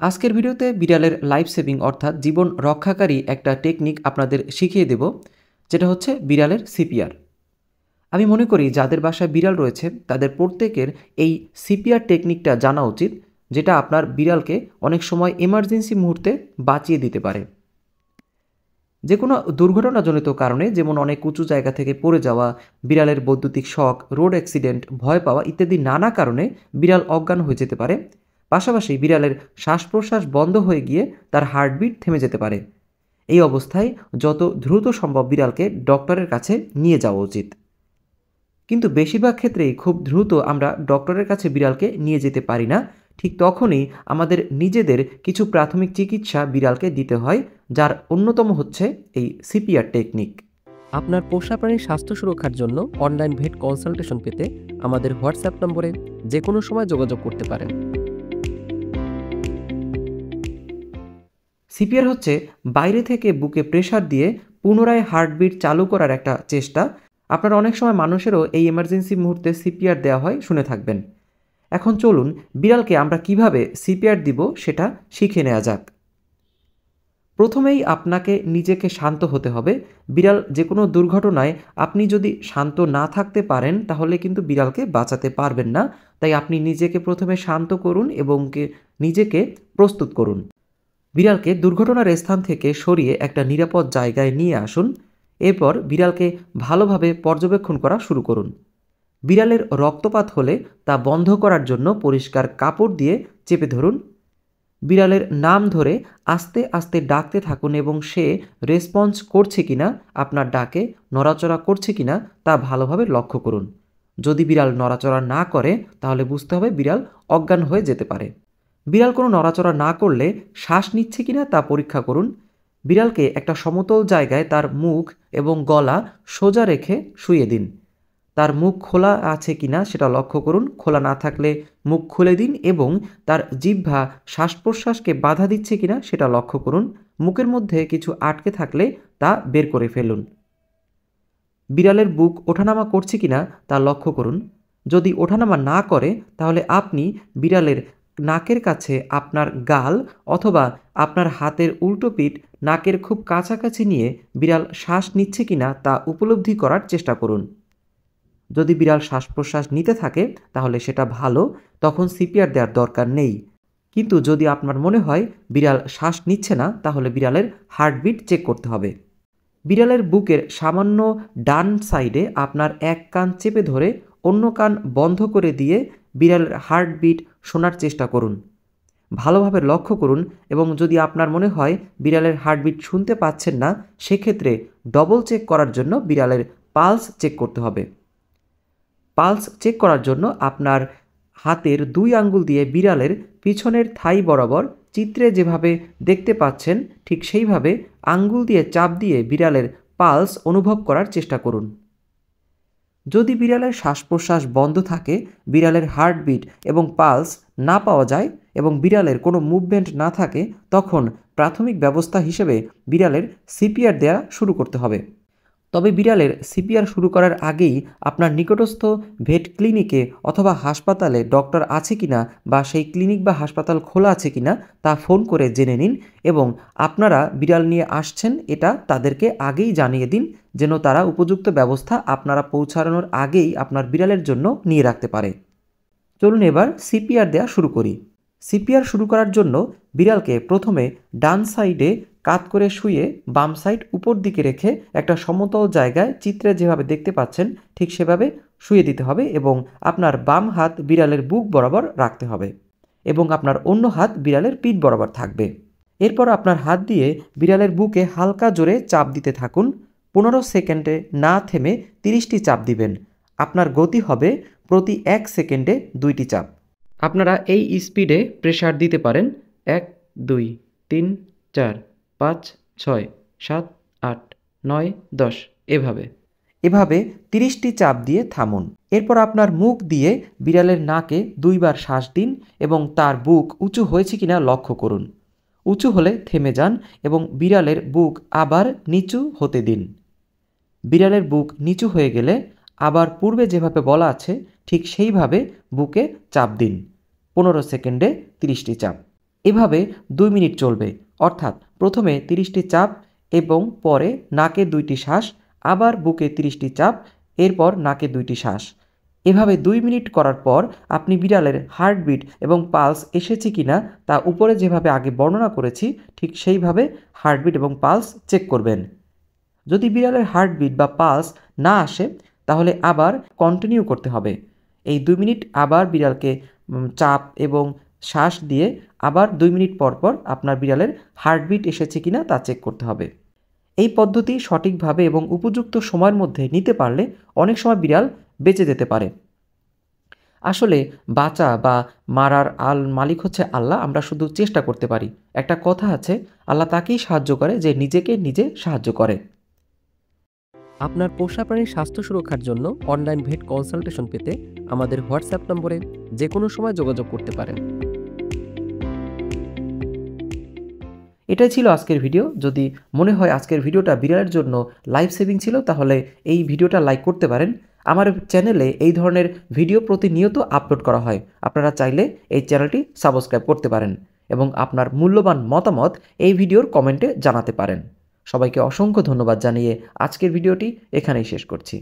আজকের ভিডিওতে বিড়ালের লাইফ সেভিং অর্থাৎ জীবন রক্ষাকারী একটা টেকনিক আপনাদের শিখিয়ে দেব, যেটা হচ্ছে বিড়ালের সিপিআর। আমি মনে করি যাদের বাসায় বিড়াল রয়েছে তাদের প্রত্যেকের এই সিপিআর টেকনিকটা জানা উচিত, যেটা আপনার বিড়ালকে অনেক সময় এমার্জেন্সি মুহূর্তে বাঁচিয়ে দিতে পারে। যে কোনো দুর্ঘটনাজনিত কারণে, যেমন অনেক উঁচু জায়গা থেকে পড়ে যাওয়া, বিড়ালের বৈদ্যুতিক শক, রোড অ্যাক্সিডেন্ট, ভয় পাওয়া ইত্যাদি নানা কারণে বিড়াল অজ্ঞান হয়ে যেতে পারে। পাশাপাশি বিড়ালের শ্বাস প্রশ্বাস বন্ধ হয়ে গিয়ে তার হার্টবিট থেমে যেতে পারে। এই অবস্থায় যত দ্রুত সম্ভব বিড়ালকে ডক্টরের কাছে নিয়ে যাওয়া উচিত। কিন্তু বেশিরভাগ ক্ষেত্রেই খুব দ্রুত আমরা ডক্টরের কাছে বিড়ালকে নিয়ে যেতে পারি না। ঠিক তখনই আমাদের নিজেদের কিছু প্রাথমিক চিকিৎসা বিড়ালকে দিতে হয়, যার অন্যতম হচ্ছে এই সিপিআর টেকনিক। আপনার পোষা প্রাণীর স্বাস্থ্য সুরক্ষার জন্য অনলাইন ভেট কনসালটেশন পেতে আমাদের হোয়াটসঅ্যাপ নম্বরে যে কোনো সময় যোগাযোগ করতে পারেন। সিপিআর হচ্ছে বাইরে থেকে বুকে প্রেসার দিয়ে পুনরায় হার্টবিট চালু করার একটা চেষ্টা। আপনারা অনেক সময় মানুষেরও এই এমার্জেন্সি মুহূর্তে সিপিআর দেওয়া হয় শুনে থাকবেন। এখন চলুন বিড়ালকে আমরা কিভাবে সিপিআর দিব সেটা শিখে নেওয়া যাক। প্রথমেই আপনাকে নিজেকে শান্ত হতে হবে। বিড়াল যে কোনো দুর্ঘটনায় আপনি যদি শান্ত না থাকতে পারেন তাহলে কিন্তু বিড়ালকে বাঁচাতে পারবেন না। তাই আপনি নিজেকে প্রথমে শান্ত করুন এবং নিজেকে প্রস্তুত করুন। বিড়ালকে দুর্ঘটনার স্থান থেকে সরিয়ে একটা নিরাপদ জায়গায় নিয়ে আসুন। এরপর বিড়ালকে ভালোভাবে পর্যবেক্ষণ করা শুরু করুন। বিড়ালের রক্তপাত হলে তা বন্ধ করার জন্য পরিষ্কার কাপড় দিয়ে চেপে ধরুন। বিড়ালের নাম ধরে আস্তে আস্তে ডাকতে থাকুন এবং সে রেসপন্স করছে কিনা, আপনার ডাকে নড়াচড়া করছে কিনা তা ভালোভাবে লক্ষ্য করুন। যদি বিড়াল নড়াচড়া না করে তাহলে বুঝতে হবে বিড়াল অজ্ঞান হয়ে যেতে পারে। বিড়াল কোনো নড়াচড়া না করলে শ্বাস নিচ্ছে কিনা তা পরীক্ষা করুন। বিড়ালকে একটা সমতল জায়গায় তার মুখ এবং গলা সোজা রেখে শুইয়ে দিন। তার মুখ খোলা আছে কিনা সেটা লক্ষ্য করুন। খোলা না থাকলে মুখ খুলে দিন এবং তার জিহ্বা শ্বাস প্রশ্বাসকে বাধা দিচ্ছে কিনা সেটা লক্ষ্য করুন। মুখের মধ্যে কিছু আটকে থাকলে তা বের করে ফেলুন। বিড়ালের বুক ওঠানামা করছে কিনা তা লক্ষ্য করুন। যদি ওঠানামা না করে তাহলে আপনি বিড়ালের নাকের কাছে আপনার গাল অথবা আপনার হাতের উল্টো পিঠ নাকের খুব কাছাকাছি নিয়ে বিড়াল শ্বাস নিচ্ছে কিনা তা উপলব্ধি করার চেষ্টা করুন। যদি বিড়াল শ্বাস প্রশ্বাস নিতে থাকে তাহলে সেটা ভালো, তখন সিপিআর দেওয়ার দরকার নেই। কিন্তু যদি আপনার মনে হয় বিড়াল শ্বাস নিচ্ছে না তাহলে বিড়ালের হার্টবিট চেক করতে হবে। বিড়ালের বুকের সামান্য ডান সাইডে আপনার এক কান চেপে ধরে অন্য কান বন্ধ করে দিয়ে বিড়ালের হার্টবিট শোনার চেষ্টা করুন। ভালোভাবে লক্ষ্য করুন এবং যদি আপনার মনে হয় বিড়ালের হার্টবিট শুনতে পাচ্ছেন না, সেক্ষেত্রে ডবল চেক করার জন্য বিড়ালের পালস চেক করতে হবে। পালস চেক করার জন্য আপনার হাতের 2 আঙ্গুল দিয়ে বিড়ালের পিছনের থাই বরাবর চিত্রে যেভাবে দেখতে পাচ্ছেন ঠিক সেইভাবে আঙ্গুল দিয়ে চাপ দিয়ে বিড়ালের পালস অনুভব করার চেষ্টা করুন। যদি বিড়ালের শ্বাস প্রশ্বাস বন্ধ থাকে, বিড়ালের হার্টবিট এবং পালস না পাওয়া যায় এবং বিড়ালের কোনো মুভমেন্ট না থাকে, তখন প্রাথমিক ব্যবস্থা হিসেবে বিড়ালের সিপিআর দেওয়া শুরু করতে হবে। তবে বিড়ালের সিপিআর শুরু করার আগেই আপনার নিকটস্থ ভেট ক্লিনিকে অথবা হাসপাতালে ডক্টর আছে কিনা বা সেই ক্লিনিক বা হাসপাতাল খোলা আছে কিনা তা ফোন করে জেনে নিন এবং আপনারা বিড়াল নিয়ে আসছেন এটা তাদেরকে আগেই জানিয়ে দিন, যেন তারা উপযুক্ত ব্যবস্থা আপনারা পৌঁছানোর আগেই আপনার বিড়ালের জন্য নিয়ে রাখতে পারে। চলুন এবার সিপিআর দেওয়া শুরু করি। সিপিআর শুরু করার জন্য বিড়ালকে প্রথমে ডান সাইডে কাত করে শুয়ে বাম সাইড উপর দিকে রেখে একটা সমতল জায়গায় চিত্রে যেভাবে দেখতে পাচ্ছেন ঠিক সেভাবে শুয়ে দিতে হবে এবং আপনার বাম হাত বিড়ালের বুক বরাবর রাখতে হবে এবং আপনার অন্য হাত বিড়ালের পিঠ বরাবর থাকবে। এরপর আপনার হাত দিয়ে বিড়ালের বুকে হালকা জোরে চাপ দিতে থাকুন। 15 সেকেন্ডে না থেমে 30টি চাপ দিবেন। আপনার গতি হবে প্রতি 1 সেকেন্ডে 2টি চাপ। আপনারা এই স্পিডে প্রেসার দিতে পারেন 1 2 3 4 5 6 7 8 9 10 এভাবে 30টি চাপ দিয়ে থামুন। এরপর আপনার মুখ দিয়ে বিড়ালের নাকে 2 বার শ্বাস দিন এবং তার বুক উঁচু হয়েছে কিনা লক্ষ্য করুন। উঁচু হলে থেমে যান এবং বিড়ালের বুক আবার নিচু হতে দিন। বিড়ালের বুক নিচু হয়ে গেলে আবার পূর্বে যেভাবে বলা আছে ঠিক সেইভাবে বুকে চাপ দিন। 15 সেকেন্ডে 30টি চাপ। এভাবে 2 মিনিট চলবে, অর্থাৎ প্রথমে 30টি চাপ এবং পরে নাকে 2টি শ্বাস, আবার বুকে 30টি চাপ, এরপর নাকে 2টি শ্বাস। এভাবে 2 মিনিট করার পর আপনি বিড়ালের হার্টবিট এবং পালস এসেছে কিনা তা উপরে যেভাবে আগে বর্ণনা করেছি ঠিক সেইভাবে হার্টবিট এবং পালস চেক করবেন। যদি বিড়ালের হার্টবিট বা পালস না আসে তাহলে আবার কন্টিনিউ করতে হবে। এই 2 মিনিট আবার বিড়ালকে চাপ এবং শ্বাস দিয়ে আবার 2 মিনিট পর পর আপনার বিড়ালের হার্টবিট এসেছে কিনা তা চেক করতে হবে। এই পদ্ধতি সঠিকভাবে এবং উপযুক্ত সময়ের মধ্যে নিতে পারলে অনেক সময় বিড়াল বেঁচে যেতে পারে। আসলে বাঁচা বা মারার মালিক হচ্ছে আল্লাহ, আমরা শুধু চেষ্টা করতে পারি। একটা কথা আছে, আল্লাহ তাকেই সাহায্য করে যে নিজেকে নিজে সাহায্য করে। আপনার পোষা প্রাণীর স্বাস্থ্য সুরক্ষার জন্য অনলাইন ভেট কনসালটেশন পেতে আমাদের হোয়াটসঅ্যাপ নম্বরে যে কোনো সময় যোগাযোগ করতে পারেন। এটাই ছিল আজকের ভিডিও। যদি মনে হয় আজকের ভিডিওটা বিড়ালের জন্য লাইফ সেভিং ছিল তাহলে এই ভিডিওটা লাইক করতে পারেন। আমার চ্যানেলে এই ধরনের ভিডিও প্রতিনিয়ত আপলোড করা হয়, আপনারা চাইলে এই চ্যানেলটি সাবস্ক্রাইব করতে পারেন এবং আপনার মূল্যবান মতামত এই ভিডিওর কমেন্টে জানাতে পারেন। সবাইকে অসংখ্য ধন্যবাদ জানিয়ে আজকের ভিডিওটি এখানেই শেষ করছি।